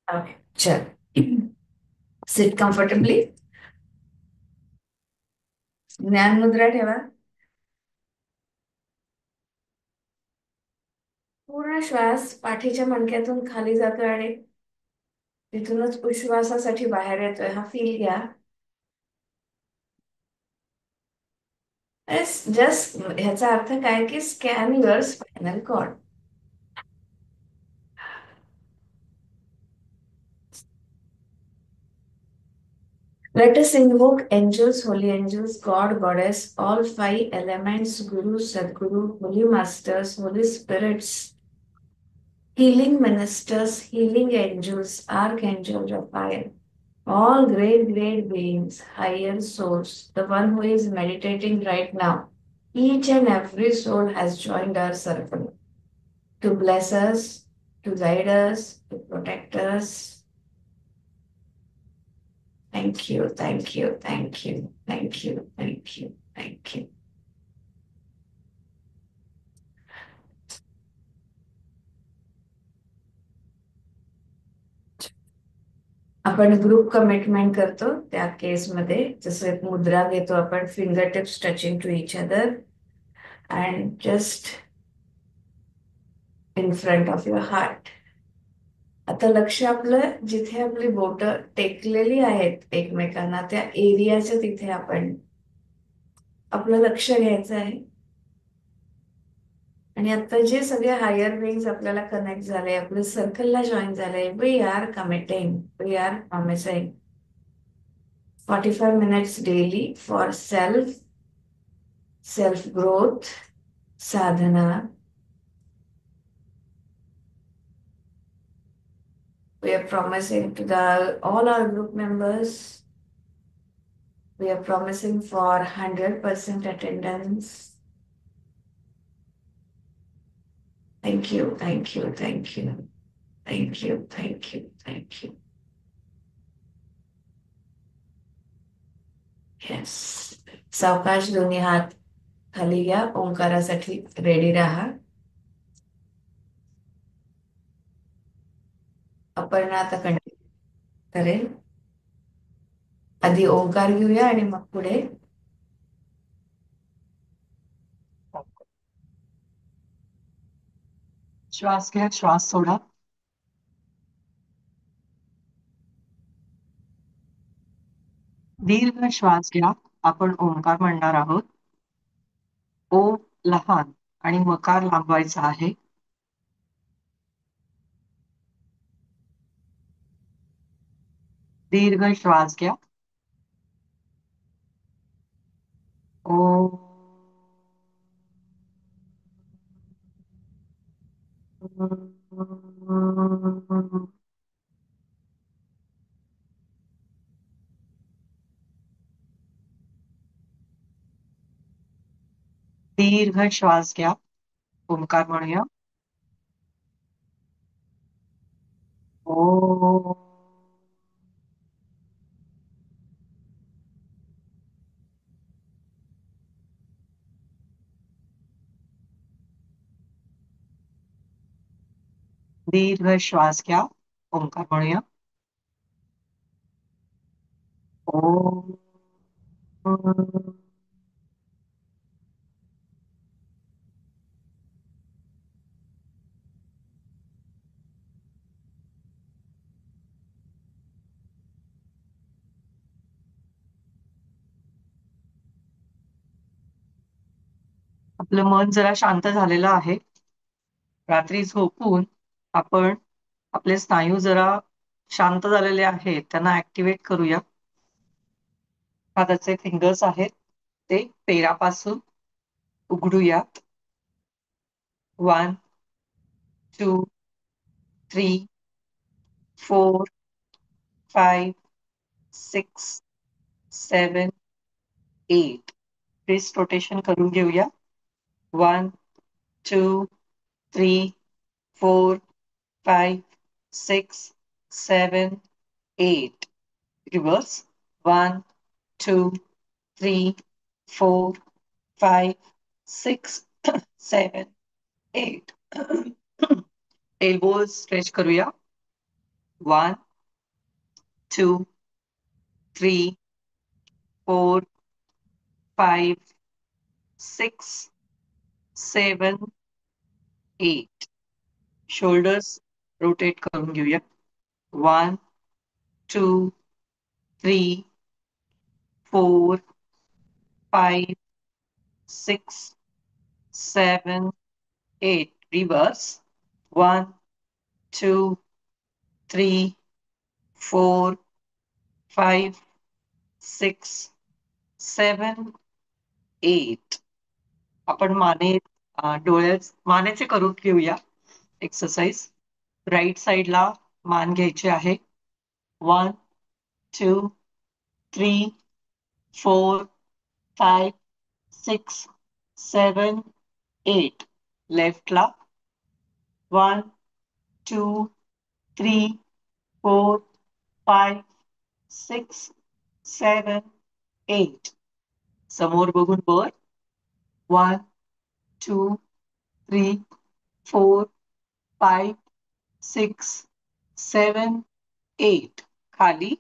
Okay, चल. Sit comfortably. ज्ञान मुद्रा ठेवा. पूर्ण श्वास पाठीच्या मणक्यातून खाली जातोय आणि तिथूनच उश्वासासाठी बाहेर येतोय. हा फील घ्या. जस्ट ह्याचा अर्थ काय की scan your spinal cord. Let us invoke angels, holy angels, God, Goddess, all five elements, Guru, Sadguru, Holy Masters, Holy Spirits, healing ministers, healing angels, archangels of fire, all great beings, higher souls, the one who is meditating right now. Each and every soul has joined our circle to bless us, to guide us, to protect us. Thank you, thank you, thank you, thank you, thank you, thank you. आपण group commitment करतो त्या केसमध्ये जसं एक मुद्रा घेतो आपण, finger tips touching to each other and just in front of your heart. आता लक्ष आपलं जिथे आपली बोट टेकलेली आहेत एकमेकांना त्या एरियाच्या तिथे आपण आपलं लक्ष घ्यायचं आहे. आणि आता जे सगळे हायर बीइंग्स आपल्याला कनेक्ट झाले, आपल्या सर्कलला जॉईन झाले, we are committing, we are promising 45 minutes daily for self growth, sadhana. We are promising to the all our group members. We are promising for 100% attendance. Thank you, thank you, thank you, thank you, thank you, thank you. Yes. सावकाश दोन्ही हात खाली घ्या. ओंकारासाठी ready राहा. अपर्णा आता continue करेल. आधी ओंकार घेऊया आणि मग पुढे. श्वास घ्या, श्वास सोडा. दीर्घ श्वास घ्या. आपण ओंकार म्हणणार आहोत. ओ लहान आणि मकार लांबवायचा आहे. दीर्घ श्वास घ्या. ओ. दीर्घ श्वास घ्या. ओंकार म्हणूया. ओ. दीर्घ श्वास घ्या. ओंकार म्हणूया. ओ. आपलं मन जरा शांत झालेलं आहे. रात्री झोपून आपण आपले स्नायू जरा शांत झालेले आहेत त्यांना ऍक्टिव्हेट करूया. हाताचे फिंगर्स आहेत ते पेरापासून उघडूयात. 1 2 3 4 5 6 7 8. रिस्ट रोटेशन करून घेऊया. 1 2 3 4 5 6 7 8. रिव्हर्स. 1 2 3 4 5 6 7 8. एल्बोज स्ट्रेच करूया. 1 2 3 4 5 6 7 8. शोल्डर्स रोटेट करून घेऊया. 1 2 3 4 5 6 7 8. रिव्हर्स. 1 2 3 4 5 6 7 8. आपण मानेचे करून घेऊया एक्सरसाइज. राईट साइडला मान घ्यायची आहे. 1 2 3 4 5 6 7 8. लेफ्टला 1 2 3 4 5 6 7 8. समोर बघून वर. 1 2 3 4 5 6 7 8. खाली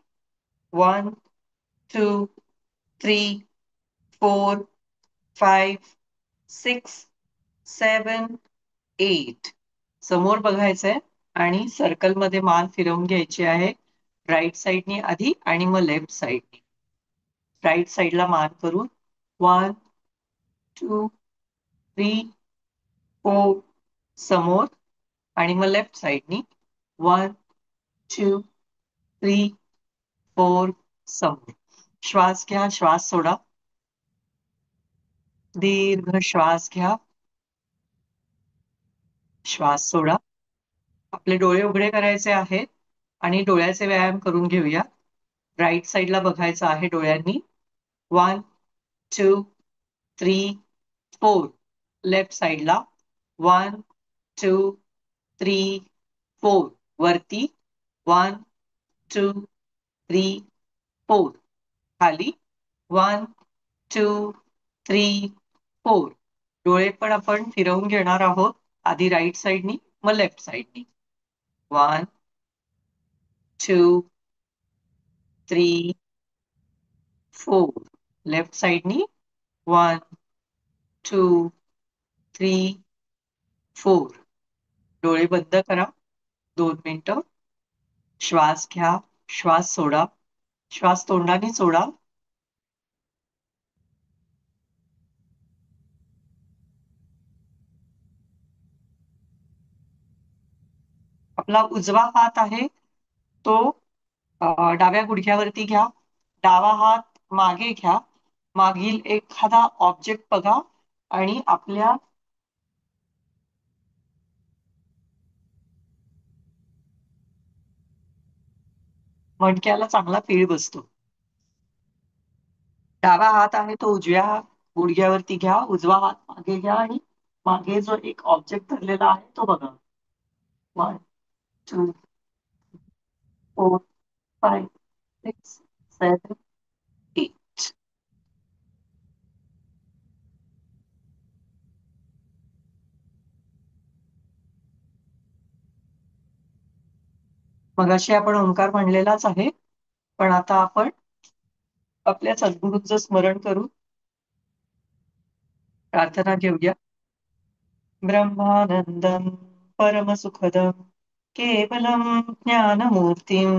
1 2 3 4 5 6 7 8. समोर बघायचंय आणि सर्कलमध्ये मान फिरवून घ्यायची आहे. राईट साइडनी आधी आणि मग लेफ्ट साइडनी. राईट साइडला मान करून 1 2 3 4 समोर आणि मग लेफ्ट साइडनी 1 2 3 4 समोर. श्वास घ्या, श्वास सोडा. दीर्घ श्वास घ्या, श्वास सोडा. आपले डोळे उघडे करायचे आहेत आणि डोळ्याचे व्यायाम करून घेऊया. राईट साइडला बघायचं आहे डोळ्यांनी. 1 2 3 4. लेफ्ट साइडला 1 2 3 4. वरती 1 2 3 4. खाली 1 2 3 4. डोळे पण आपण फिरवून घेणार आहोत. आधी राईट साइडनी मग लेफ्ट साइडनी. 1 2 3 4. लेफ्ट साइडनी 1 2 3 4. डोळे बंद करा 2 मिनिटं. श्वास घ्या, श्वास सोडा. श्वास तोंडाने सोडा. आपला उजवा हात आहे तो डाव्या गुडघ्यावरती घ्या. डावा हात मागे घ्या. मागील एखादा ऑब्जेक्ट बघा आणि आपल्या मणक्याला चांगला पीळ बसतो. डावा हात आहे तो उजव्या गुडघ्यावरती घ्या. उजवा हात मागे घ्या आणि मागे जो एक ऑब्जेक्ट धरलेला आहे तो बघा. 1 2 4 5 6 7 8. मगाशी आपण ओंकार म्हणलेलाच आहे, पण आता आपण आपल्या सद्गुरूंचं स्मरण करू. प्रार्थना घेऊया. ब्रह्मानंदं परमसुखदं केवलं ज्ञानमूर्तिं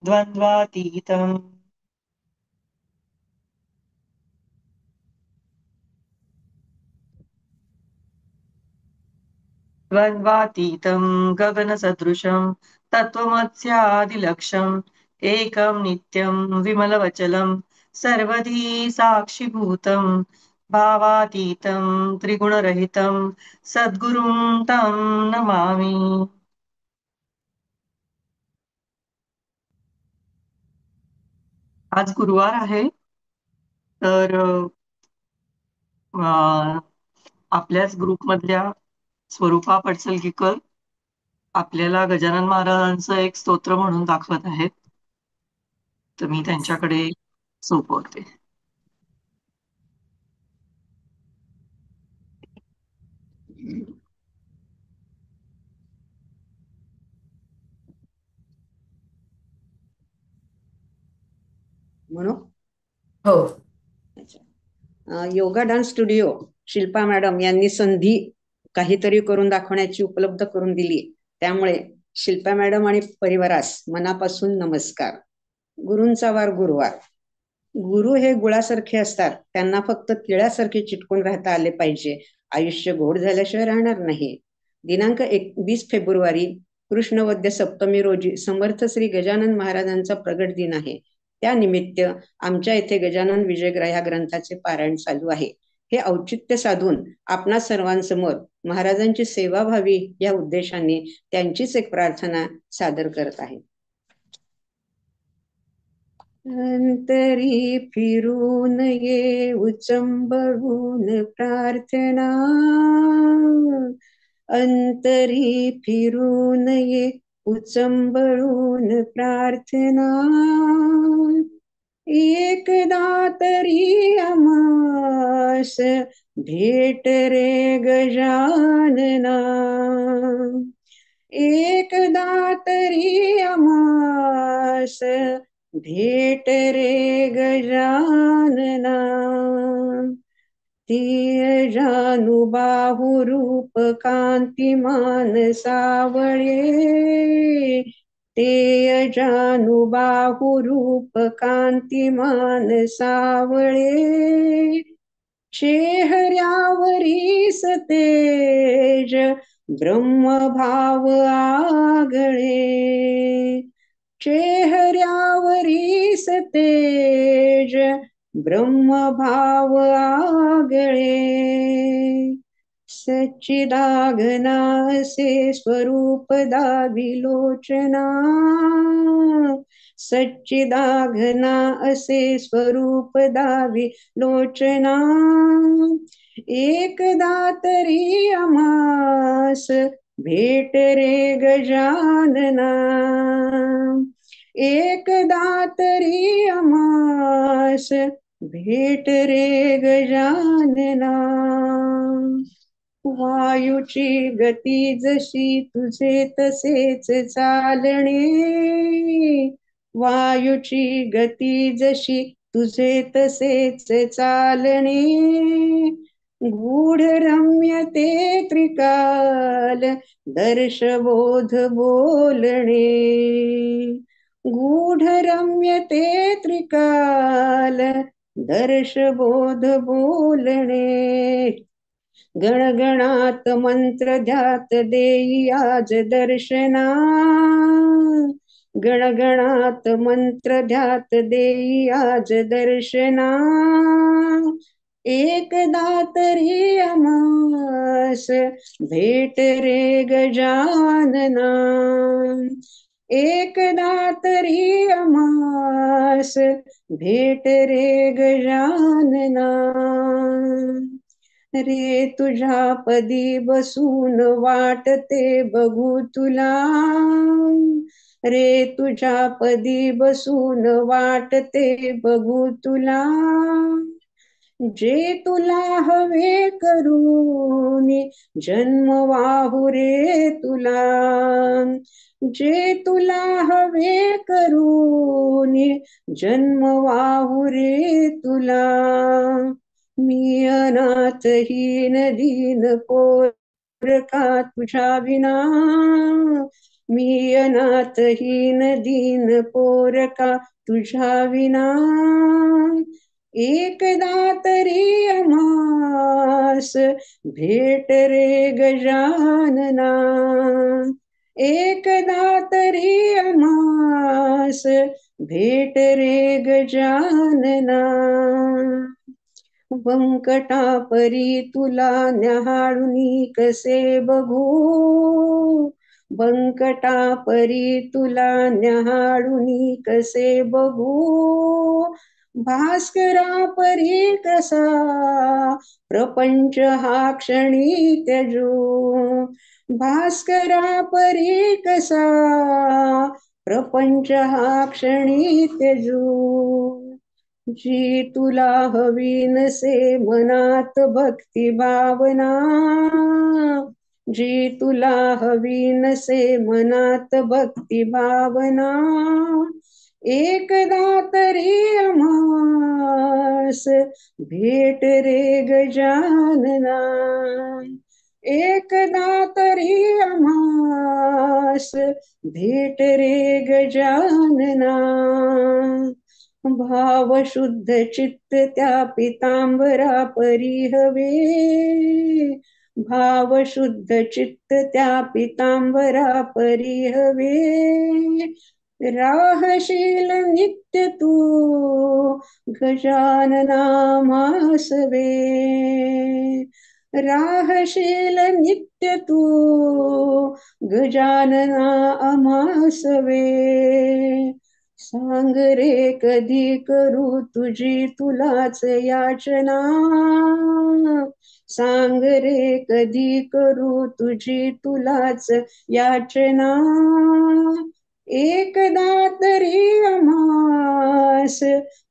द्वन्द्वातीतं द्वन्द्वातीतं गगनसदृशं तत्त्वमस्यादिलक्ष्यम् एकं नित्यं विमलवचलं सर्वधी साक्षिभूतं भावातीतं त्रिगुणरहितं सद्गुरुं तं नमामि. आज गुरुवार आहे, तर आपल्याच ग्रुपमधल्या स्वरूपा पडसलगीकर आपल्याला गजानन महाराजांचं एक स्तोत्र म्हणून दाखवत आहेत, तर मी त्यांच्याकडे सोपवते. म्हणू? हो. Yoga dance studio Shilpa madam यांनी संधी काहीतरी करून दाखवण्याची उपलब्ध करून दिली. त्यामुळे शिल्पा मॅडम आणि परिवारास मनापासून नमस्कार. गुरूंचा वार गुरुवार. गुरु हे गुळासारखे असतात, त्यांना फक्त तिळासारखे चिटकून राहता आले पाहिजे. आयुष्य गोड झाल्याशिवाय राहणार नाही. दिनांक 21 फेब्रुवारी कृष्णवद्य सप्तमी रोजी समर्थ श्री गजानन महाराजांचा प्रगट दिन आहे. त्यानिमित्त आमच्या इथे गजानन विजयग्रह या ग्रंथाचे पारायण चालू आहे. हे औचित्य साधून आपणा सर्वांसमोर महाराजांची सेवा व्हावी या उद्देशाने त्यांचीच एक प्रार्थना सादर करत आहे. अंतरी फिरून ये उचंबळून प्रार्थना, अंतरी फिरून ये उचंबळून प्रार्थना, एकदा तरी आम्हास भेट रे गजानना, एकदा तरी आम्हास भेट रे गजानना. ती जानुबाहू रूप कांतिमान सावळे, ते जानुबाहू रूप कांतिमान सावळे, चेहऱ्यावरी सतेज ब्रह्मभाव आगळे, चेहऱ्यावरी सतेज ब्रह्मभाव आगळे, सच्चिदाघना असे स्वरूप दाविलोचना, सच्चिदाघना असे स्वरूप दाविलोचना, एकदा तरी आम्हास भेट रे गजानना, एकदा तरी आम्हास भेट रे गजानना. वायूची गती जशी तुझे तसेच चालणे, वायूची गती जशी तुझे तसेच चालणे, गूढ रम्य ते त्रिकाल दर्शबोध बोलणे, गूढ रम्य ते त्रिकाल दर्शबोध बोलणे, गणगणात मंत्र ध्यात देई आज दर्शना, गणगणात मंत्र ध्यात देई आज दर्शना, एकदा तरी आम्हास भेट रे गजानना, एकदा तरी आम्हास भेट रे गजानना. रे तुझ्या पदी बसून वाटते बघू तुला, रे तुझ्या पदी बसून वाटते बघू तुला, जे तुला हवे करूनी जन्म वाहू रे तुला, जे तुला हवे करूनी जन्म वाहू रे तुला. मी अनाथहीन दीन पोरका तुझ्या विना, मी अनाथहीन दीन पोरका तुझ्या विना, एकदा तरी आम्हास भेट रे गजानना, एकदा तरी आम्हास भेट रे गजानना. वंकटापरी तुला न्याहाळुनी कसे बघू, वंकटापरी तुला न्याहाळुनी कसे बघू, भास्करा परी कसा प्रपंच हा क्षणी त्यजू, भास्करा परी कसा प्रपंच हा क्षणी त्यजू. जी तुला हवी नसे मनात भक्ती भावना, जी तुला हवी नसे मनात भक्ती भावना, एकदा तरी आम्हास भेट रे गजानना, एकदा तरी आम्हास भेट रे गजानना. भाव शुद्ध चित्त त्या पितांबरा परी हवे, भाव शुद्ध चित्त त्या पितांबरा परी हवे. राहशील नित्य तू गजानना मासवे, राहशील नित्य तू गजानना आमासवे. सांग रे कधी करू तुझी तुलाच याचना, सांग रे कधी करू तुझी तुलाच याचना. एकदा तरी आम्हास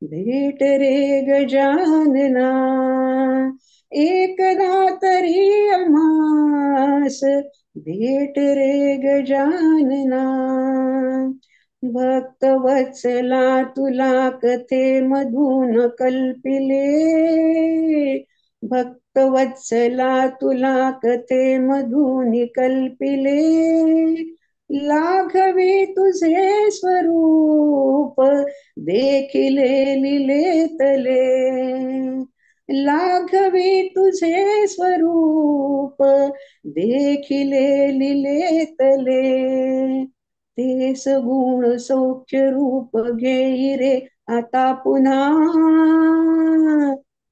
भेट रे गजानना, एकदा तरी आम्हास भेट रे गजानना. भक्तवत्सला तुला कथे मधून कल्पिले, भक्तवत्सला तुला कथे मधून कल्पिले. लाघवी तुझे स्वरूप देखिले लिलेतले, लाघवी तुझे स्वरूप देखिले लिलेतले. तेस गुण सौख्य रूप घेई रे आता पुन्हा,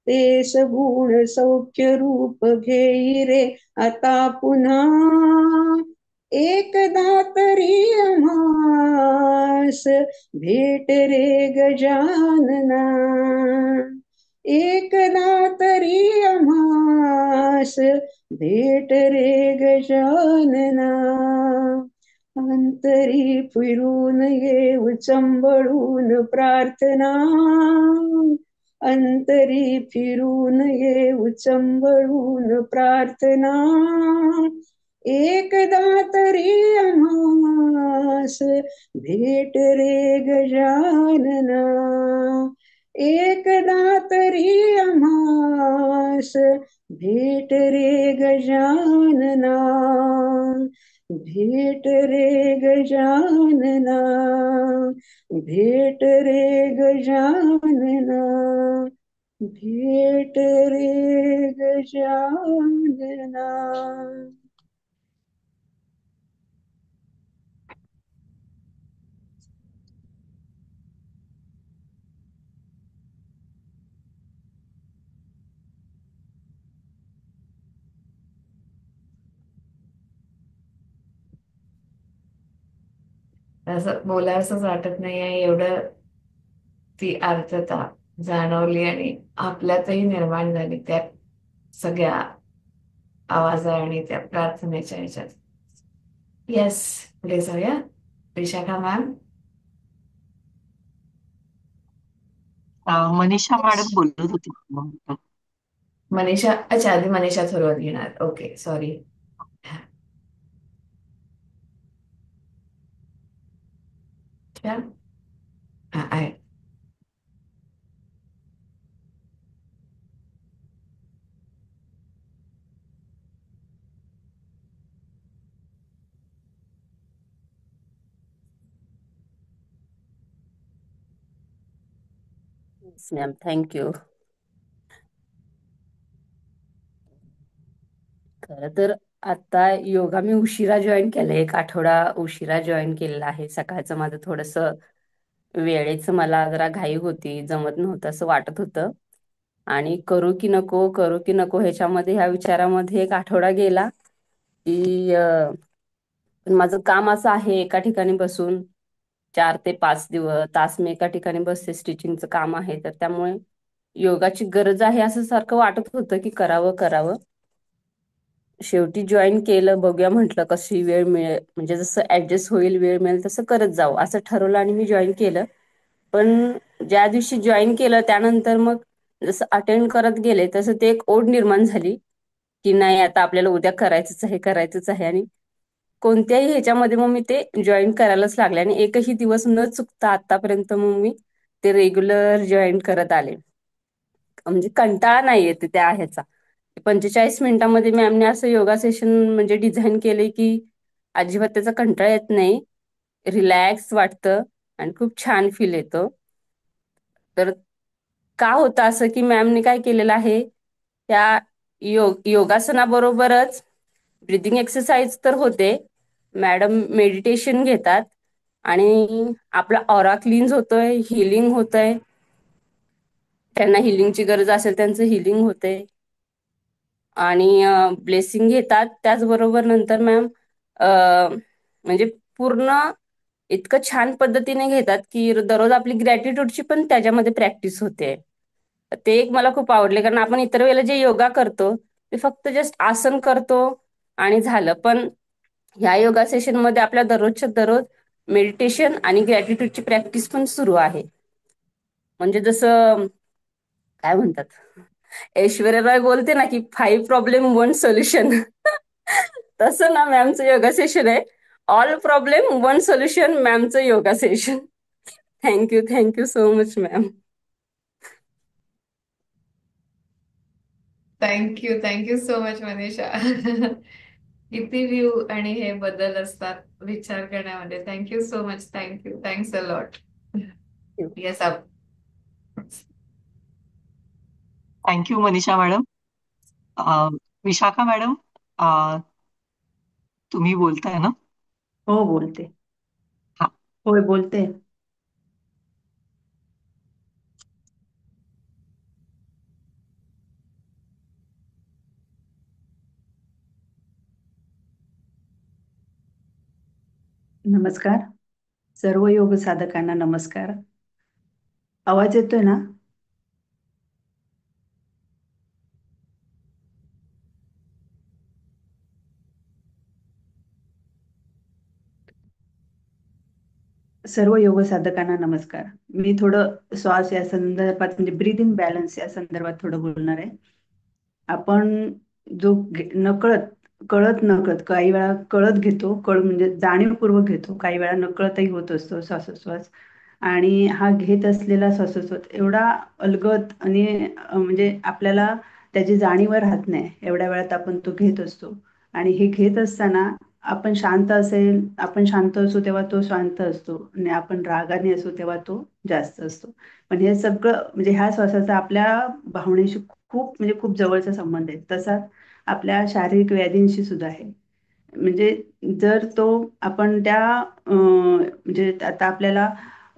तेस गुण सौख्य रूप घेई रे आता पुन्हा. एकदा तरी आम्हास भेट रे गजानना, एकदा तरी आम्हास भेट रे गजानना. अंतरी फिरून येऊ चंबळून प्रार्थना, अंतरी फिरून येऊ चंबळून प्रार्थना. एकदा तरी आम्हास भेट रे गजानना, एकदा तरी आम्हास भेट रे गजानना, भेट रे गजानना, भेट रे गजानना, भेट रे गजानना. असं बोलावंसंच वाटत नाहीये, एवढं ती आर्तता जाणवली आणि आपल्यातही निर्माण झाली त्या सगळ्या आवाजा आणि त्या प्रार्थनेच्या ह्याच्यात. येस, पुढे जाऊया. विशाखा मॅम. मनीषा मॅडम बोलत होती. मनीषा, अच्छा, आधी मनीषा थोरवत घेणार. Okay, sorry. आहे. Ma'am, thank you. खरं तर आता योगा मी उशिरा जॉईन केलाय, 1 आठवडा उशिरा जॉईन केलेला आहे. सकाळचं माझं थोडस वेळेचं मला जरा घाई होती, जमत नव्हतं असं वाटत होतं. आणि करू की नको, करू की नको ह्याच्यामध्ये, ह्या विचारामध्ये 1 आठवडा गेला की पण माझं काम असं आहे, एका ठिकाणी बसून 4 ते 5 तास मी एका ठिकाणी बसते. स्टिचिंगचं काम आहे, तर त्यामुळे योगाची गरज आहे असं सारखं वाटत होतं की करावं करावं. शेवटी जॉईन केलं, बघूया म्हटलं कशी वेळ मिळेल, म्हणजे जसं ऍडजस्ट होईल, वेळ मिळेल तसं करत जावं असं ठरवलं आणि मी जॉईन केलं. पण ज्या दिवशी जॉईन केलं त्यानंतर मग जसं अटेंड करत गेले तसं ते एक ओढ निर्माण झाली की नाही, आता आपल्याला उद्या करायचंच आहे, करायचंच आहे. आणि कोणत्याही ह्याच्यामध्ये मग मी ते जॉईन करायलाच लागले आणि एकही दिवस न चुकता आतापर्यंत मग मी ते रेग्युलर जॉईन करत आले. म्हणजे कंटाळा नाही येत त्या ह्याचा. 45 मिनिटांमध्ये मॅमने असं योगा सेशन म्हणजे डिझाईन केले की अजिबात त्याचा कंटाळा येत नाही, रिलॅक्स वाटतं आणि खूप छान फील येतो. तर का होतं असं की मॅमने काय केलेलं आहे, त्या योगासनाबरोबरच ब्रिदिंग एक्सरसाइज तर होते, मॅडम मेडिटेशन घेतात आणि आपला ऑरा क्लीन्स होतोय, हिलिंग होतंय. त्यांना हिलिंगची गरज असेल त्यांचं हिलिंग होते आणि ब्लेसिंग घेतात. त्याचबरोबर नंतर मॅम म्हणजे पूर्ण इतकं छान पद्धतीने घेतात की दररोज आपली ग्रॅटिट्यूडची पण त्याच्यामध्ये प्रॅक्टिस होते. ते एक मला खूप आवडले, कारण आपण इतर वेळेला जे योगा करतो ते फक्त जस्ट आसन करतो आणि झालं. पण ह्या योगा सेशन मध्ये आपल्या दररोजच्या दररोज मेडिटेशन आणि ग्रॅटिट्यूडची प्रॅक्टिस पण सुरू आहे. म्हणजे जसं काय म्हणतात, ऐश्वर्या रॉय बोलते ना की 5 प्रॉब्लेम 1 सोल्युशन. तसं ना मॅमचं योगा सेशन आहे, ऑल प्रॉब्लेम 1 सोल्युशन मॅमचं yoga session. Thank you so much ma'am. Thank you so much Manisha. किती व्ह्यू आणि हे बदल असतात विचार करण्यामध्ये. Thank you so much. Thanks a lot. Yes आप thank you Manisha madam. Vishakha madam, तुम्ही बोलताय ना? हो बोलते. हा. होय बोलते. नमस्कार. सर्व योग साधकांना नमस्कार. आवाज येतोय ना? सर्व योग साधकांना नमस्कार. मी थोडं श्वास या संदर्भात म्हणजे ब्रीदिंग बॅलन्स या संदर्भात थोडं बोलणार आहे. आपण जो नकळत कळत नकळत काही वेळा कळत घेतो, म्हणजे जाणीवपूर्वक घेतो, काही वेळा नकळतही होत असतो श्वासोश्वास. आणि हा घेत असलेला श्वासोश्वास एवढा अलगद आणि म्हणजे आपल्याला त्याची जाणीव राहत नाही. एवढ्या वेळात आपण तो घेत असतो आणि हे घेत असताना आपण शांत असू तेव्हा तो शांत असतो आणि आपण रागाने असू तेव्हा तो जास्त असतो. पण हे सगळं म्हणजे ह्या श्वासाचा आपल्या भावनेशी खूप जवळचा संबंध आहे. तसाच आपल्या शारीरिक व्याधींशी सुद्धा आहे. म्हणजे जर तो आपण त्या म्हणजे आता आपल्याला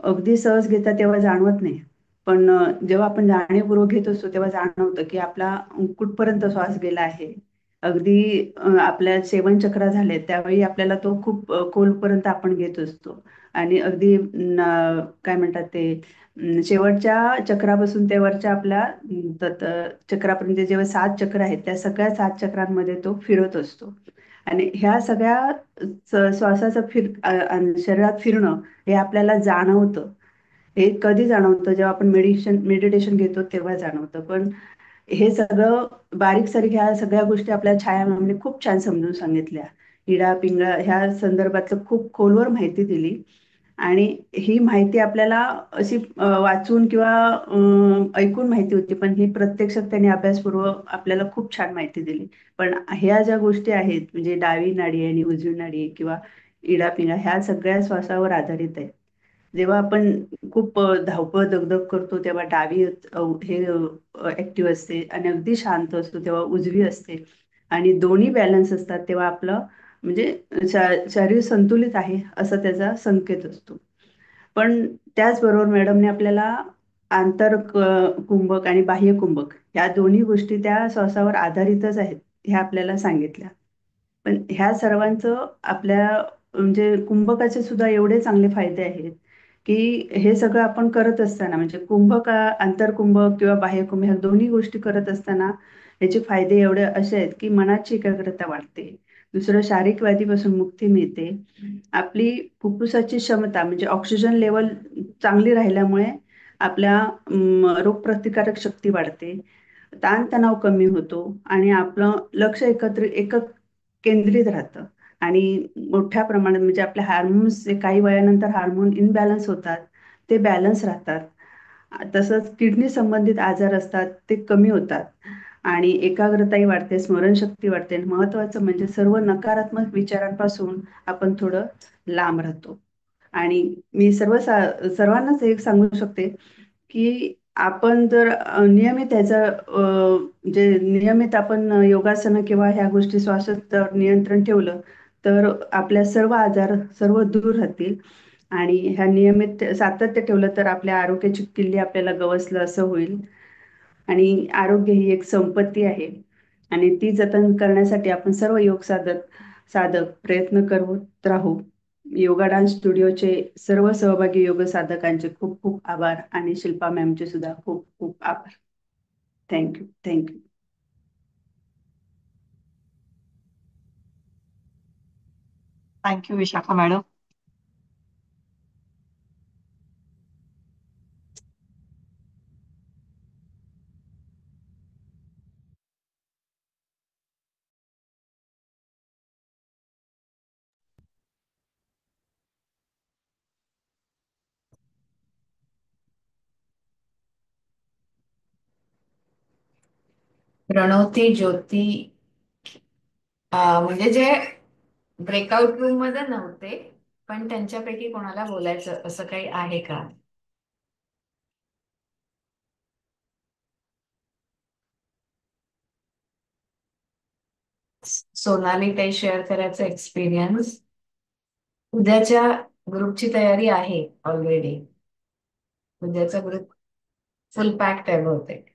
अगदी सहज घेता तेव्हा जाणवत नाही. पण जेव्हा आपण जाणीवपूर्वक घेत असतो तेव्हा जाणवतं की आपला कुठपर्यंत श्वास गेला आहे. अगदी आपल्या सेवन चक्रा झाले त्यावेळी आपल्याला तो खूप खोलपर्यंत आपण घेत असतो. आणि अगदी काय म्हणतात ते शेवटच्या चक्रापासून ते वरच्या आपल्या चक्रापर्यंत जेव्हा 7 चक्र आहेत त्या सगळ्या 7 चक्रांमध्ये तो फिरत असतो. आणि ह्या सगळ्या श्वासाचं शरीरात फिरणं हे आपल्याला जाणवतं. हे कधी जाणवतं, जेव्हा आपण मेडिटेशन घेतो तेव्हा जाणवतं. पण हे सगळं बारीक सारीक ह्या सगळ्या गोष्टी आपल्या छाया मॅमने खूप छान समजून सांगितल्या. इडा पिंगळा ह्या संदर्भातलं खूप खोलवर माहिती दिली. आणि ही माहिती आपल्याला अशी वाचून किंवा ऐकून माहिती होती, पण ही प्रत्यक्षात त्यांनी अभ्यासपूर्वक आपल्याला खूप छान माहिती दिली. पण ह्या ज्या गोष्टी आहेत म्हणजे डावी नाडी आणि उजवी नाडी किंवा इडापिंगळा ह्या सगळ्या श्वासावर आधारित आहेत. जेव्हा आपण खूप धावपळ दगदग करतो तेव्हा डावी हे ऍक्टिव्ह असते आणि अगदी शांत असतो तेव्हा उजवी असते. आणि दोन्ही बॅलन्स असतात तेव्हा आपलं म्हणजे शरीर संतुलित आहे असं त्याचा संकेत असतो. पण त्याचबरोबर मॅडमने आपल्याला कुंभक आणि बाह्य कुंभक या दोन्ही गोष्टी त्या श्वासावर आधारितच आहेत ह्या आपल्याला सांगितल्या. पण ह्या सर्वांचं आपल्या म्हणजे कुंभकाचे सुद्धा एवढे चांगले फायदे आहेत की हे सगळं आपण करत असताना म्हणजे आंतरकुंभक किंवा बाह्यकुंभ ह्या दोन्ही गोष्टी करत असताना याचे फायदे एवढे असे आहेत की मनाची एकाग्रता वाढते. दुसरं, शारीरिक व्याधीपासून मुक्ती मिळते. आपली फुफ्फुसाची क्षमता म्हणजे ऑक्सिजन लेवल चांगली राहिल्यामुळे आपल्या रोगप्रतिकारक शक्ती वाढते. ताणतणाव कमी होतो आणि आपलं लक्ष केंद्रित राहतं. आणि मोठ्या प्रमाणात म्हणजे आपले हार्मोन्स जे काही वयानंतर हार्मोन इनबॅलन्स होतात ते बॅलन्स राहतात. तसंच किडनी संबंधित आजार असतात ते कमी होतात आणि एकाग्रताही वाढते, स्मरणशक्ती वाढते. महत्वाचं म्हणजे सर्व नकारात्मक विचारांपासून आपण थोडं लांब राहतो. आणि मी सर्वांनाच एक सांगू शकते की आपण जर नियमित जे नियमित आपण योगासनं किंवा ह्या गोष्टी श्वासावर नियंत्रण ठेवलं तर आपल्या सर्व आजार सर्व दूर राहतील. आणि ह्या नियमित सातत्य ठेवलं तर आपल्या आरोग्याची किल्ली आपल्याला गवसलं असं होईल. आणि आरोग्य ही एक संपत्ती आहे आणि ती जतन करण्यासाठी आपण सर्व योग साधक प्रयत्न करत राहू. योगा डान्स स्टुडिओचे सर्व सहभागी योग साधकांचे खूप खूप आभार आणि शिल्पा मॅमचे सुद्धा खूप खूप आभार. Thank you. Thank you. Thank you Vishakha madam. Pranavati, Jyoti म्हणजे जे ब्रेकआउट रूम मध्ये नव्हते पण त्यांच्यापैकी कोणाला बोलायचं असं काही आहे का? सोनाली, काही शेअर करायचं एक्सपिरियन्स? उद्याच्या ग्रुपची तयारी आहे ऑलरेडी. उद्याचा ग्रुप फुल पॅक्ड आहे बहुतेक.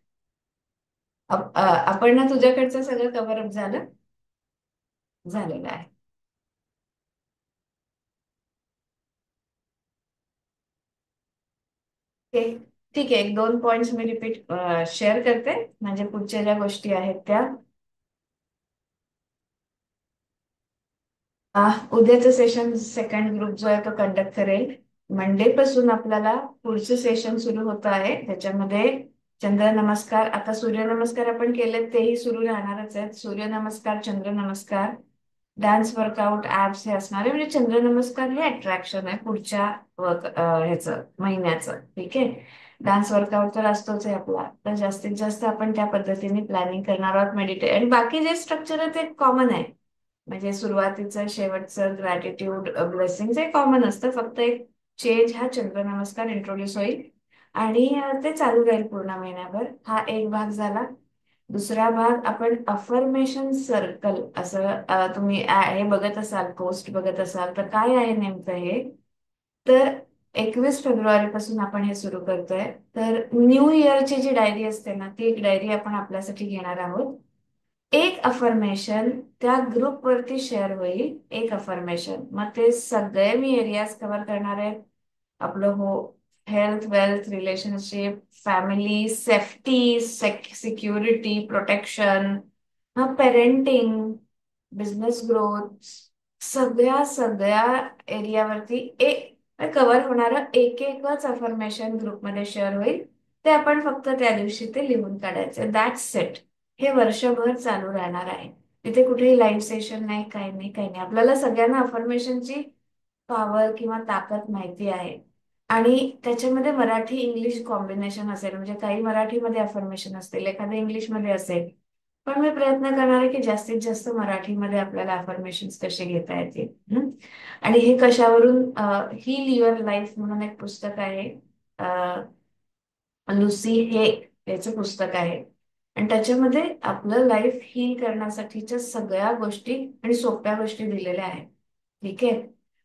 आपण ना तुझ्याकडचं सगळं कव्हर अप झालेलं आहे. ओके, ठीक आहे. एक दोन पॉइंट्स मी रिपीट शेअर करते म्हणजे पुढच्या ज्या गोष्टी आहेत त्या. उद्याचं सेशन सेकंड ग्रुप जो आहे तो कंडक्ट करेल. मंडे पासून आपल्याला पुढचं सेशन सुरू होत आहे. त्याच्यामध्ये चंद्र नमस्कार, आता सूर्य नमस्कार आपण केलेत तेही सुरू राहणारच आहेत. सूर्य नमस्कार, चंद्र नमस्कार, डान्स वर्कआउट, ऍप्स हे असणार आहे. म्हणजे चंद्र नमस्कार हे अट्रॅक्शन आहे पुढच्या ह्याचं महिन्याचं. ठीक आहे. डान्स वर्कआउट तर असतोच आहे आपला, तर जास्तीत जास्त आपण त्या पद्धतीने प्लॅनिंग करणार आहोत. मेडिटेट आणि बाकी जे स्ट्रक्चर आहे ते कॉमन आहे. म्हणजे सुरुवातीचं शेवटचं ग्रॅटिट्यूड ब्लेसिंग हे कॉमन असतं. फक्त एक चेंज हा चंद्र नमस्कार इंट्रोड्यूस होईल आणि ते चालू राहील पूर्ण महिन्याभर. हा एक भाग झाला. दुसरा भाग आपण अफर्मेशन सर्कल असं तुम्ही हे बघत असाल, पोस्ट बघत असाल तर काय आहे नेमकं हे. तर 21 फेब्रुवारी पासून आपण हे सुरू करतोय. तर न्यू इयरची जी डायरी असते ना ती एक डायरी आपण आपल्यासाठी घेणार आहोत. एक अफर्मेशन त्या ग्रुप वरती शेअर होईल. एक अफर्मेशन, मग ते सगळे मी एरियाज कव्हर करणार आहे. आपलं health, wealth, relationship, family, safety, security, protection, parenting, business growth, सगळ्या सगळ्या एरियावरती एक कव्हर होणारं एक एकच अफर्मेशन ग्रुपमध्ये शेअर होईल. ते आपण फक्त त्या दिवशी ते लिहून काढायचे. That's it. हे वर्षभर चालू राहणार आहे. तिथे कुठेही लाईव्ह सेशन नाही, काही नाही, काही नाही. आपल्याला सगळ्यांना अफर्मेशनची पॉवर किंवा ताकद माहिती आहे आणि त्याच्यामध्ये मराठी इंग्लिश कॉम्बिनेशन असेल. म्हणजे काही मराठीमध्ये अफर्मेशन असतील, एखादं इंग्लिशमध्ये असेल. पण मी प्रयत्न करणार आहे की जास्तीत जास्त मराठीमध्ये आपल्याला अफर्मेशन कसे घेता येतील. आणि हे कशावरून, हील युअर लाईफ म्हणून एक पुस्तक आहे, लुसी हे याचं पुस्तक आहे. आणि त्याच्यामध्ये आपलं लाईफ हील करण्यासाठीच्या सगळ्या गोष्टी आणि सोप्या गोष्टी दिलेल्या आहेत. ठीक आहे.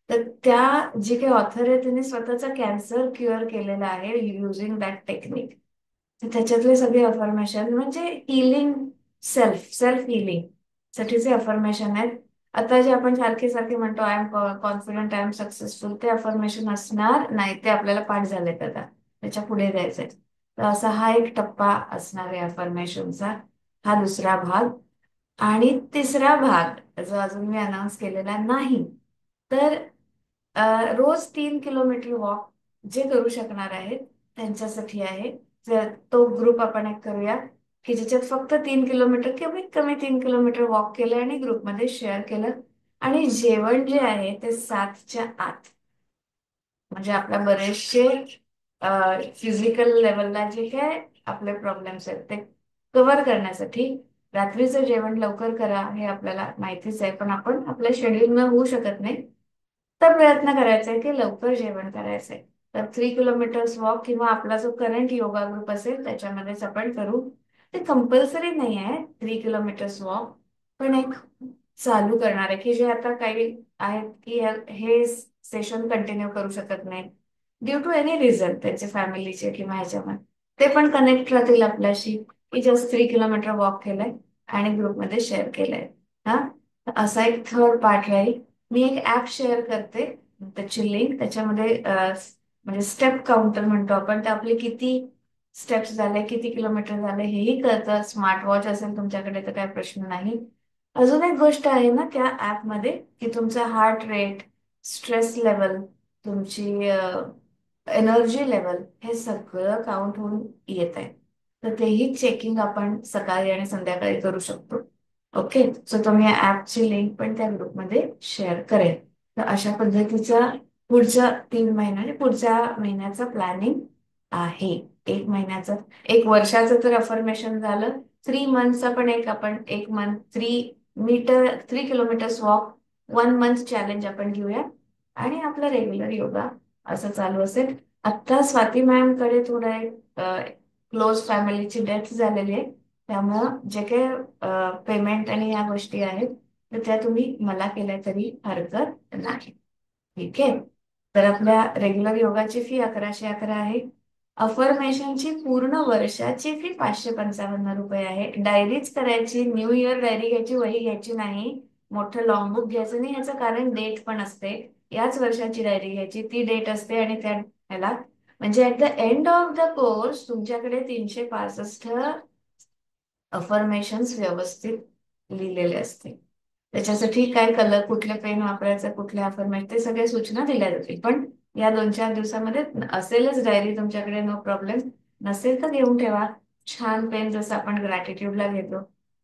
तर त्या जी काही ऑथर आहे तिने स्वतःचा कॅन्सर क्युअर केलेला आहे युझिंग दॅट टेक्निक. तर त्याच्यातले सगळे अफर्मेशन म्हणजे हिलिंग, सेल्फ हिलिंग साठीचे अफर्मेशन आहेत. आता जे आपण सारखे सारखे म्हणतो I am confident, I am successful, ते अफर्मेशन असणार नाही. ते आपल्याला पाठ झालेत आता, त्याच्या पुढे जायचंय. तर असा हा एक टप्पा असणार आहे अफर्मेशनचा. हा दुसरा भाग. आणि तिसरा भाग जो अजून मी अनाऊन्स केलेला नाही, तर रोज 3 किलोमीटर वॉक जे करू शकणार आहेत त्यांच्यासाठी आहे. तो ग्रुप आपण एक करूया की ज्याच्यात फक्त 3 किलोमीटर, कमीत कमी 3 किलोमीटर वॉक केलं आणि ग्रुपमध्ये शेअर केलं. आणि जेवण जे आहे ते 7च्या आत. म्हणजे आपल्या बरेचसे फिजिकल लेवलला जे काय आपले प्रॉब्लेम्स आहेत ते कव्हर करण्यासाठी रात्रीचं जेवण लवकर करा हे आपल्याला माहितीच आहे, पण आपण आपल्या शेड्यूलनं होऊ शकत नाही. तर प्रयत्न करायचा आहे की लवकर जेवण करायचंय. तर 3 किलोमीटर्स वॉक किंवा आपला जो करंट योगा ग्रुप असेल त्याच्यामध्येच आपण करू. ते कंपल्सरी नाही आहे 3 किलोमीटर्स वॉक, पण एक चालू करणार आहे की जे आता काही आहेत की हे सेशन कंटिन्यू करू शकत नाही ड्यू टू एनी रिझन त्यांच्या फॅमिलीचे किंवा ह्याच्यामध्ये, ते पण कनेक्ट राहतील आपल्याशी की जस्ट 3 किलोमीटर वॉक केलंय आणि ग्रुपमध्ये शेअर केलंय. हा, असा एक थर्ड पार्ट राहील. मी एक ऍप शेअर करते, त्याची लिंक त्याच्यामध्ये म्हणजे स्टेप काउंटर म्हणतो आपण, ते आपले किती स्टेप्स झाले किती किलोमीटर झाले हेही कळतं. स्मार्ट वॉच असेल तुमच्याकडे तर काय प्रश्न नाही. अजून एक गोष्ट आहे ना त्या ऍप मध्ये की तुमचा हार्ट रेट, स्ट्रेस लेवल, तुमची एनर्जी लेवल हे सगळं काउंट होऊन येत आहे. तर तेही चेकिंग आपण सकाळी आणि संध्याकाळी करू शकतो. ओके, सो तुम्ही या ऍपची लिंक पण त्या ग्रुपमध्ये शेअर करेल. तर अशा पद्धतीचा पुढच्या 3 महिन्या म्हणजे पुढच्या महिन्याचं प्लॅनिंग आहे. 1 महिन्याचं, 1 वर्षाचं तर अफर्मेशन झालं. 3 मंथचा पण आपण 1 month 3 kilometres walk 1 month challenge आपण घेऊया आणि आपला रेग्युलर योगा असं चालू असेल. आता स्वाती मॅम कडे थोडं एक क्लोज फॅमिलीची डेथ झालेली आहे, त्यामुळं जे काही पेमेंट आणि या गोष्टी आहेत तर त्या तुम्ही मला केल्या तरी हरकत नाही. ठीक आहे. तर आपल्या रेग्युलर योगाची फी 1111 आहे. अफर्मेशनची पूर्ण वर्षाची फी 555 रुपये आहे. डायरीच करायची, न्यू इयर डायरी घ्यायची, वही घ्यायची नाही, मोठं लॉंग बुक घ्यायचं नाही. ह्याचं कारण डेट पण असते. याच वर्षाची डायरी घ्यायची, ती डेट असते आणि त्या ह्याला म्हणजे at the end of the course तुमच्याकडे 365 अफर्मेशन्स व्यवस्थित लिहिलेले असते. त्याच्यासाठी काय कलर, कुठले पेन वापरायचं, कुठले अफर्मेशन, ते सगळे सूचना दिल्या जातील. पण या 2-4 दिवसामध्ये असेलच डायरी तुमच्याकडे, नो प्रॉब्लेम. नसेल तर घेऊन ठेवा. छान पेन जसं आपण ग्रॅटिट्यूडला घेतो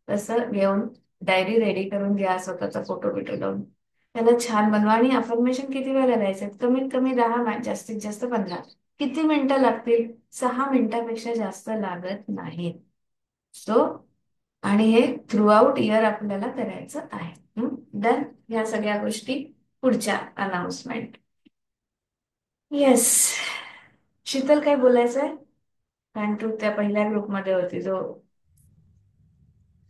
तसं घेऊन डायरी रेडी करून घ्या, स्वतःचा फोटो बिटो लावून त्याला छान बनवा. आणि अफर्मेशन किती वेळा लिहायचे? कमीत कमी 10, जास्तीत जास्त 15. किती मिनिटं लागतील? 6 मिनिटापेक्षा जास्त लागत नाहीत. सो आणि हे थ्रू आउट इयर आपल्याला करायचं आहे. डन. ह्या सगळ्या गोष्टी पुढच्या अनाउन्समेंट. येस, शीतल काय बोलायचंय? कारण तू त्या पहिल्या ग्रुपमध्ये होती जो.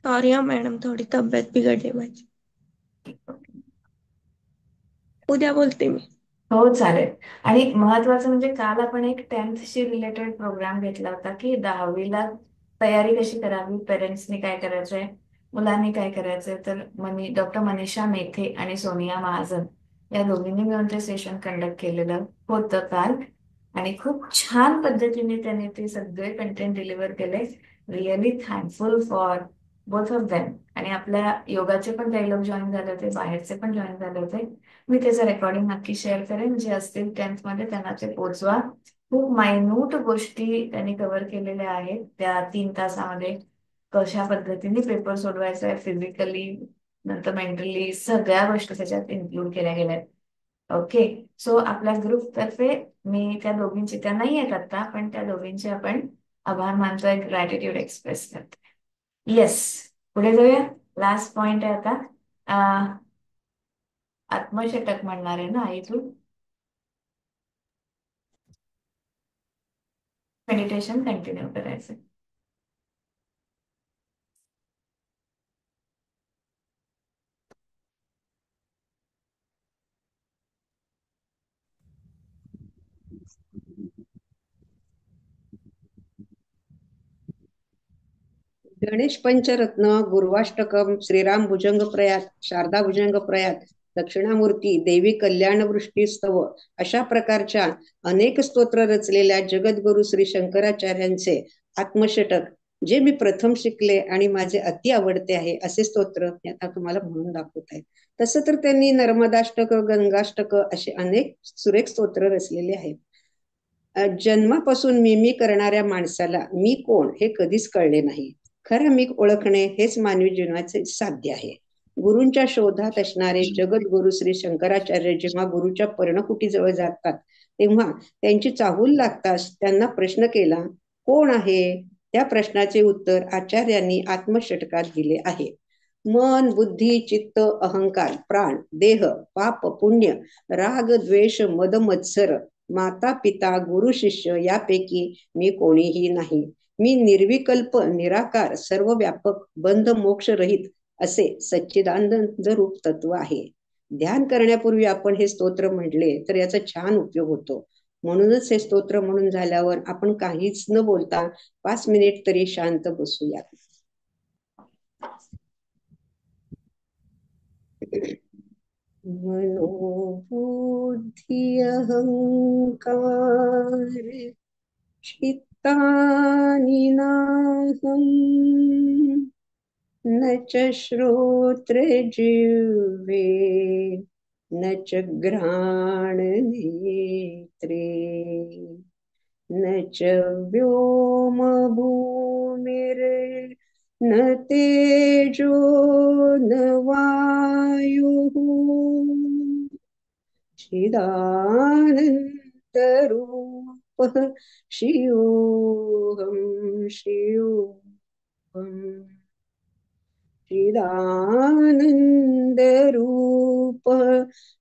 सॉरी हा मॅडम, थोडी तब्येत बिघडली माझी. उद्या बोलते मी. हो चालेल. आणि महत्वाचं म्हणजे काल आपण एक 10th रिलेटेड प्रोग्राम घेतला होता की 10वीला तयारी कशी करावी, पेरेंट्सनी काय करायचंय, मुलांनी काय करायचंय. तर डॉक्टर मनीषा मेथे आणि सोनिया महाजन या दोघींनी मिळून ते सेशन कंडक्ट केलेलं होतं काल, आणि खूप छान पद्धतीने त्यांनी ते सगळे कंटेंट डिलिव्हर केले. Really thankful for both of them. आणि आपल्या योगाचे पण काही लोक जॉईन झाले होते, बाहेरचे पण जॉईन झाले होते. मी त्याचं रेकॉर्डिंग नक्की शेअर करेन. जे असतील 10th मध्ये त्यांना ते पोचवा. खूप मायन्यूट गोष्टी त्यांनी कव्हर केलेल्या आहेत त्या 3 तासामध्ये. कशा पद्धतीने पेपर सोडवायचा आहे, फिजिकली नंतर मेंटली, सगळ्या गोष्टी त्याच्यात इन्क्लूड केल्या गेल्या आहेत. ओके, सो आपल्या ग्रुप तर्फे मी त्या दोघींची, त्या नाही आहेत आता, पण त्या दोघींचे आपण आभार मानतोय, ग्रॅटिट्यूड एक्सप्रेस करते. येस, पुढे जाऊया. लास्ट पॉइंट आहे आता. आत्मषटक म्हणणार आहे ना आई तू? मेडिटेशन कंटिन्यू करायचं. गणेश पंचरत्न, गुरुवाष्टकम, श्रीराम भुजंग प्रयात, शारदा भुजंग प्रयात, दक्षिणामूर्ती, देवी कल्याणवृष्टी स्तव अशा प्रकारच्या अनेक स्तोत्र रचलेल्या जगद्गुरु श्री शंकराचार्यांचे आत्मषटक, जे मी प्रथम शिकले आणि माझे अति आवडते आहे असे स्तोत्र मी आता तुम्हाला म्हणून दाखवत आहे. तसं तर त्यांनी नर्मदाष्टक, गंगाष्टक असे अनेक सुरेख स्तोत्र रचलेले आहेत. जन्मापासून मी करणाऱ्या माणसाला मी कोण हे कधीच कळले नाही. खरं मी ओळखणे हेच मानवी जीवनाचे साध्य आहे. गुरूंच्या शोधात असणारे जगद्गुरु श्री शंकराचार्य जेव्हा गुरुच्या पर्णकुटीजवळ जातात तेव्हा त्यांची चाहूल लागताच त्यांना प्रश्न केला, कोण आहे? त्या प्रश्नाचे उत्तर आचार्यांनी आत्मषटकात दिले आहे. मन, बुद्धी, चित्त, अहंकार, प्राण, देह, पाप, पुण्य, राग, द्वेष, मद, मत्सर, माता, पिता, गुरु, शिष्य यापैकी मी कोणीही नाही. मी निर्विकल्प, निराकार, सर्वव्यापक, बंध, मोक्ष रहित असे सच्चिदानंद रूप तत्व आहे. ध्यान करण्यापूर्वी आपण हे स्तोत्र म्हटले तर याचा छान उपयोग होतो. म्हणूनच हे स्तोत्र म्हणून झाल्यावर आपण काहीच न बोलता 5 मिनिट तरी शांत बसूयात. मनोबुद्धी अहंकार चित्तानि नाहं न च श्रोत्र जिह्वे न च घ्राण नेत्रे न च व्योम भूमिर न तेजो न वायुः चिदानन्दरूपः शिवोऽहं शिवोऽहम् चिदानन्दरूपः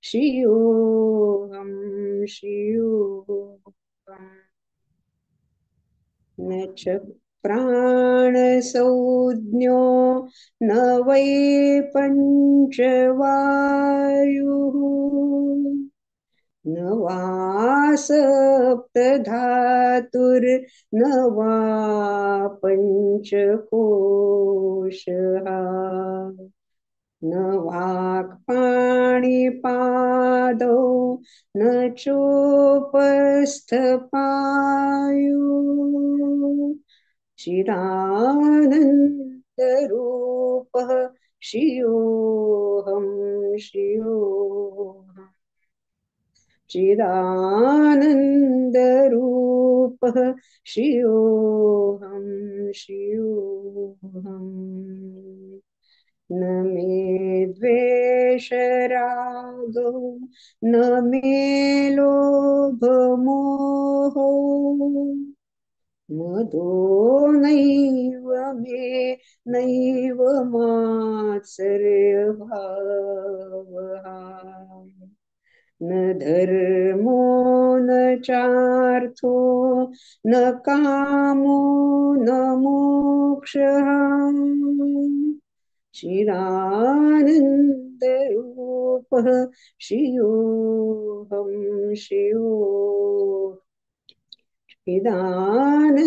शिवोऽहं शिवोऽहम् न च प्राणसंज्ञो न वै पञ्चवायुः न वा सप्तधातुर्न वा पञ्चकोशः न वाक्पाणिपादौ न चोपस्थपायुः चिदानन्दरूपः शिवोऽहं शिवोऽहम् चिदानन्दरूपः शिवोऽहं शिवोऽहम् न मे द्वेषरागो न मे लोभमोहो मदो नैव मे नैव मात्सर्यभावः न धर्मो न चार्थो न कामो न मोक्षः चिदानन्दरूपः शिवोऽहं शिवोऽहम् चिदानन्दरूपः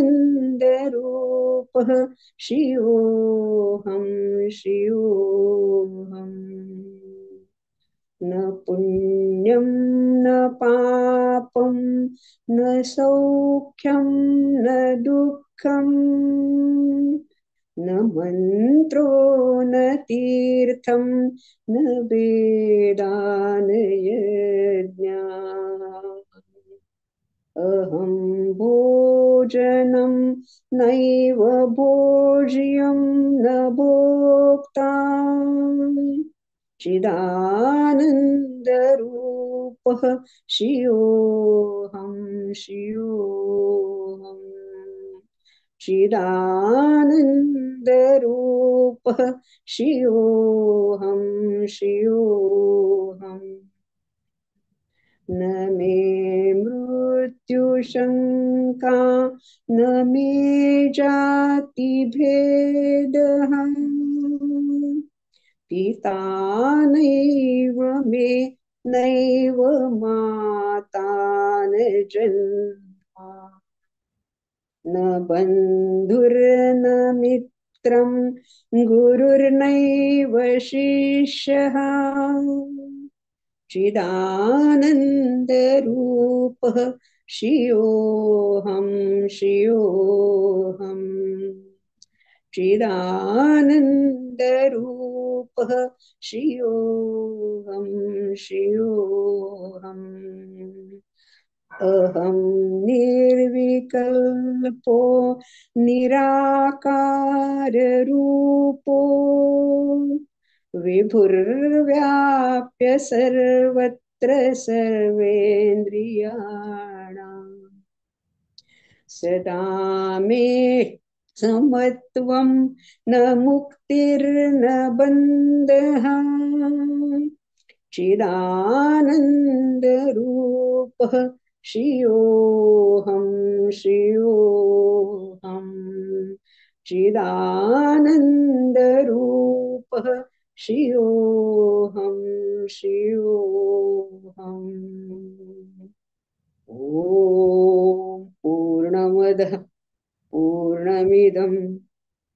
शिवोऽहं शिवोऽहम् न पुण्यं न पापं न सौख्यं न दुःखं न मन्त्रो न तीर्थं न वेदा न यज्ञाः अहं भोजनं नैव भोज्यं न भोक्ता चिदानन्दरूपः शिवोऽहं शिवोऽहम् चिदानन्दरूपः शिवोऽहं शिवोऽहम् न मे मृत्युशङ्का न मे जातिभेदः पिता नैव मे नैव माता न जन्मा न बन्धुर्न मित्रं गुरुर्नैव शिष्यः चिदानन्दरूपः शिवोऽहं शिवोऽहम् चिदानन्दरूपः शिवोऽहं शिवोऽहम् अहं निर्विकल्पो निराकाररूपो विभुर्व्याप्य सर्वत्र सर्वेन्द्रियाणाम् सदा मे समत्वं न मुक्तिर्न बन्धः चिदानन्दरूपः श्रियोऽहं श्रियोऽहम् चिदानन्दरूपः श्रियोऽहं श्रियोऽहम् ॐ पूर्णमदः पूर्णमिदं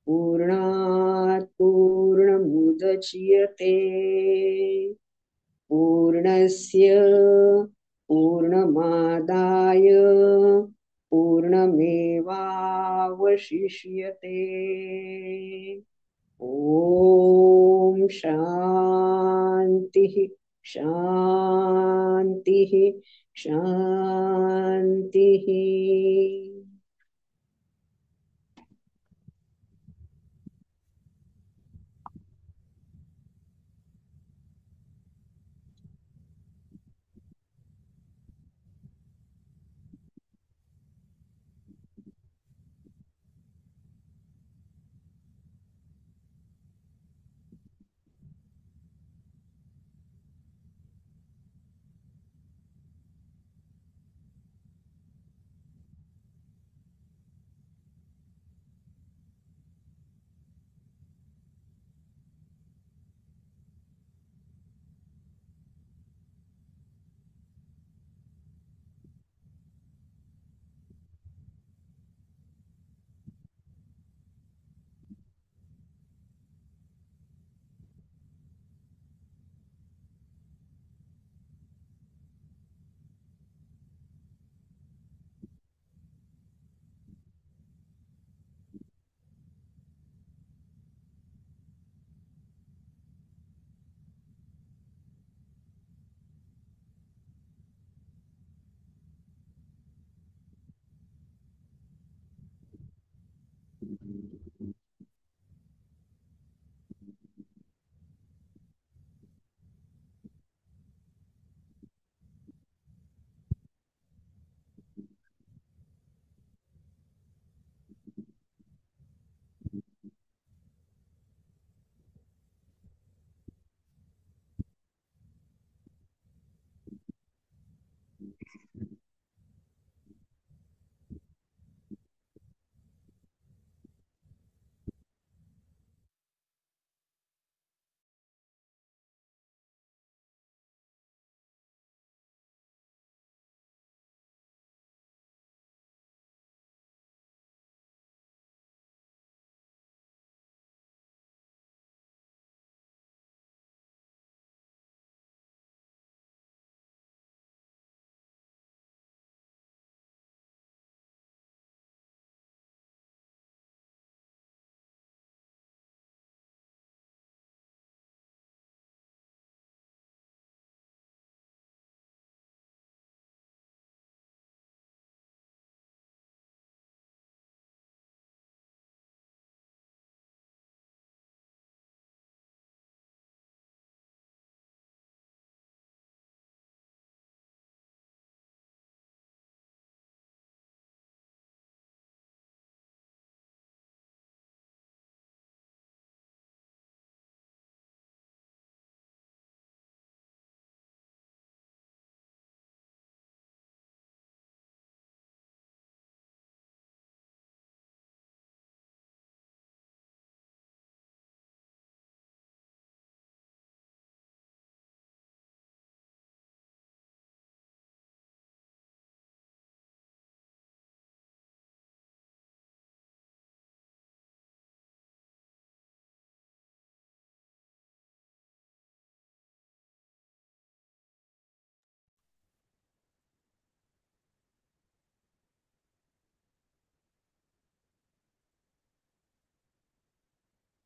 पूर्णात् पूर्णमुदच्यते पूर्णस्य पूर्णमादाय पूर्णमेवावशिष्यते ॐ शान्तिः शान्तिः शान्तिः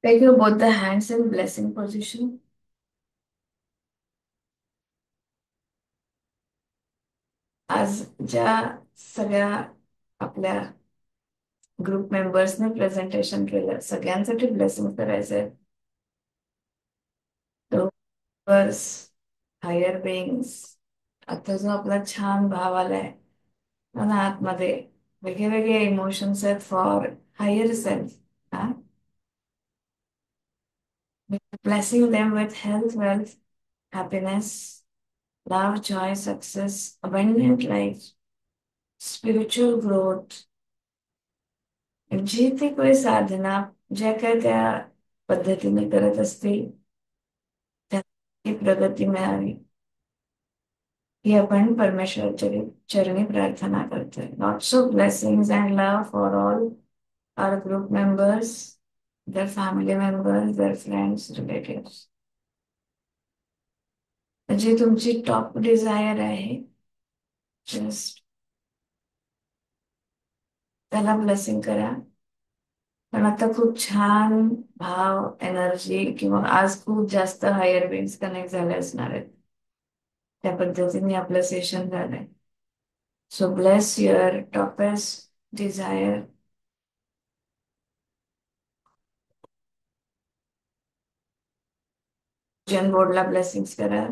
Take your both the hands in blessing position. आज ज्या सगळ्या आपल्या ग्रुप मेंबर्सने प्रेझेंटेशन केलं सगळ्यांसाठी ब्लेसिंग करायचंय. बस हायर बिंग्स, आता जो आपला छान भाव आलाय मला आतमध्ये, वेगळे वेगळे इमोशन्स आहेत for higher self. Blessing them with health, wealth, happiness, love, joy, success, abundant life, spiritual growth. जी ती कोई साधना ज्या काय त्या पद्धतीने करत असतील त्याची प्रगती मिळावी ही आपण परमेश्वराच्या चरणी प्रार्थना करतोय. Lots of blessings and love for all our group members, their family members, their friends, relatives. जी तुमची टॉप डिझायर आहे जस्ट त्याला ब्लेसिंग करा. पण आता खूप छान भाव, एनर्जी किंवा आज खूप जास्त हायर बीन्स कनेक्ट झाले असणार आहेत. त्या पद्धतीने आपलं सेशन झालंय. So bless your topest desire. जन बोर्डला ब्लेसिंग्स करा.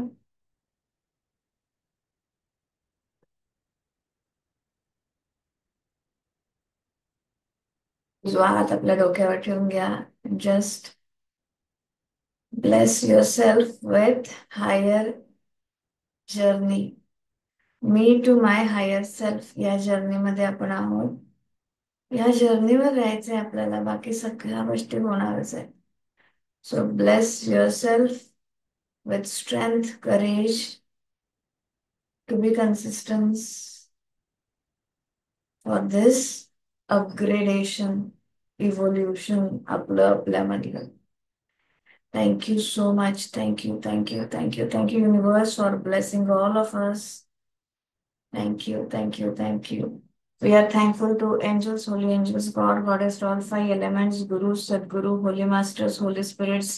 जो हात आपल्या डोक्यावर ठेवून घ्या. Just bless your self with higher journey. Me to my higher self या जर्नीमध्ये आपण आहोत. या जर्नीवर राहायचंय आपल्याला, बाकी सगळ्या गोष्टी होणारच आहे. So bless your self with strength, courage to be consistent for this upgradation, evolution आपल्यामधलं. Thank you so much. Thank you, thank you, thank you, thank you, universe, for blessing all of us. Thank you, thank you, thank you. We are thankful to angels, holy angels, God, Goddess, all five elements, Gurus, Sadguru, Holy Masters, Holy Spirits,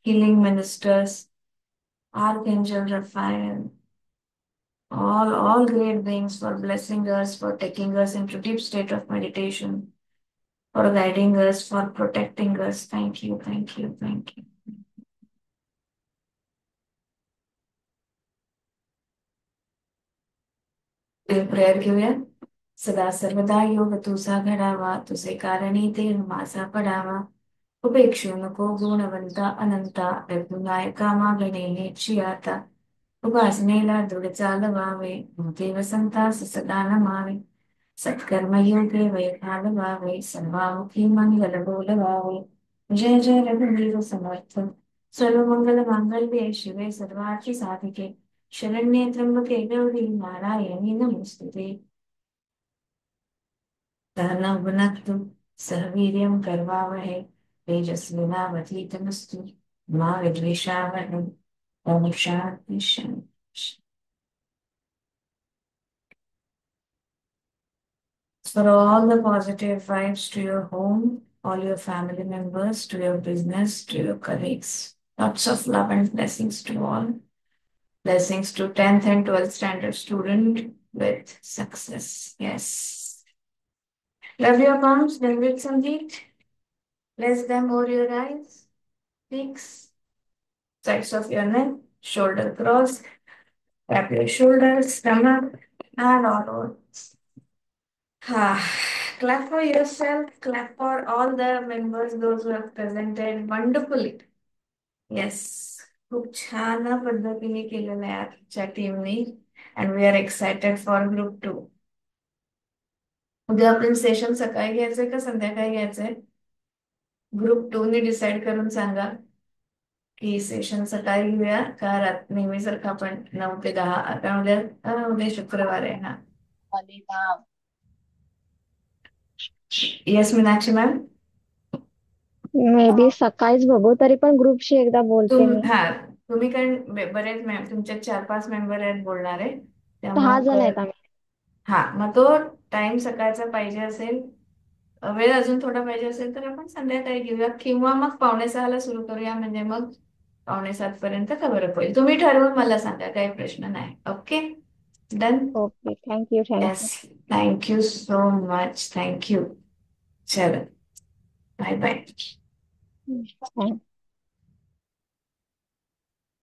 healing ministers, Archangel Raphael, all great beings, for blessing us, for taking us into deep state of meditation, for guiding us, for protecting us. Thank you, thank you, thank you. Prayer घेऊया. सदा सर्वदा योग तुझा घडावा, तुझे कारणी देव माझा पडावा. उपेक्षू नको गुणवंता अनंता, रघुनायका मागणे नेची आता. उपासनेला दृढ चालवावे, देव संतास सदा नमावे. सत्कर्म योगे वैभाग व्हावे, सर्वामुखी मंगल बोलवावे. जय जय रघुवीर समर्थ, सर्व मंगल मांगल्ये शिवे सर्वार्थी साधिके. शरण्ये त्र्यंबके गौरी नारायणी नमोस्तुते. सहनौ भुनक्तु सह वीर्यं करवावहै, तेजस्विनावधीतमस्तु मा विद्विषावहै. ओम शांति शांति. For all the positive vibes to your home, all your family members, to your business, to your colleagues. Lots of love and blessings to all. Blessings to 10th and 12th standard student with success. Yes. Love your palms, then with some heat. Place them over your eyes, cheeks, sides of your neck, shoulder cross. Tap your shoulders, stomach, and all over. Clap for yourself, clap for all the members, those who have presented wonderfully. Yes, खूप छान पद्धतीने केलेलं आहे आजच्या टीमने. And we are excited for group 2. उद्या आपण session सकाळी घ्यायचंय का संध्याकाळी घ्यायचंय? ग्रुप 2 ने डिसाइड करून सांगा की सेशन सकाळी घेऊया का नेहमीसारखं आपण 9 ते 10. आता उद्या शुक्रवार आहे ना. Yes Meenakshi ma'am. May be सकाळीच बघू, तरी पण ग्रुपशी एकदा बोलते मी. तुम्ही कारण बरेच तुमच्या 4-5 मेंबर आहेत बोलणारे, 6 जण त्यामुळे आहेत आम्ही. मग तो टाइम सकाळचा पाहिजे असेल, वेळ अजून थोडा पाहिजे असेल तर आपण संध्याकाळी घेऊया किंवा मग 5:45ला सुरू करूया, म्हणजे मग 6:45 पर्यंत कव्हर होईल. तुम्ही ठरवून मला सांगा, काही प्रश्न नाही. Okay, done. Okay, thank you yes, thank you so much. Thank you. चलो, बाय बाय. थँक्यू.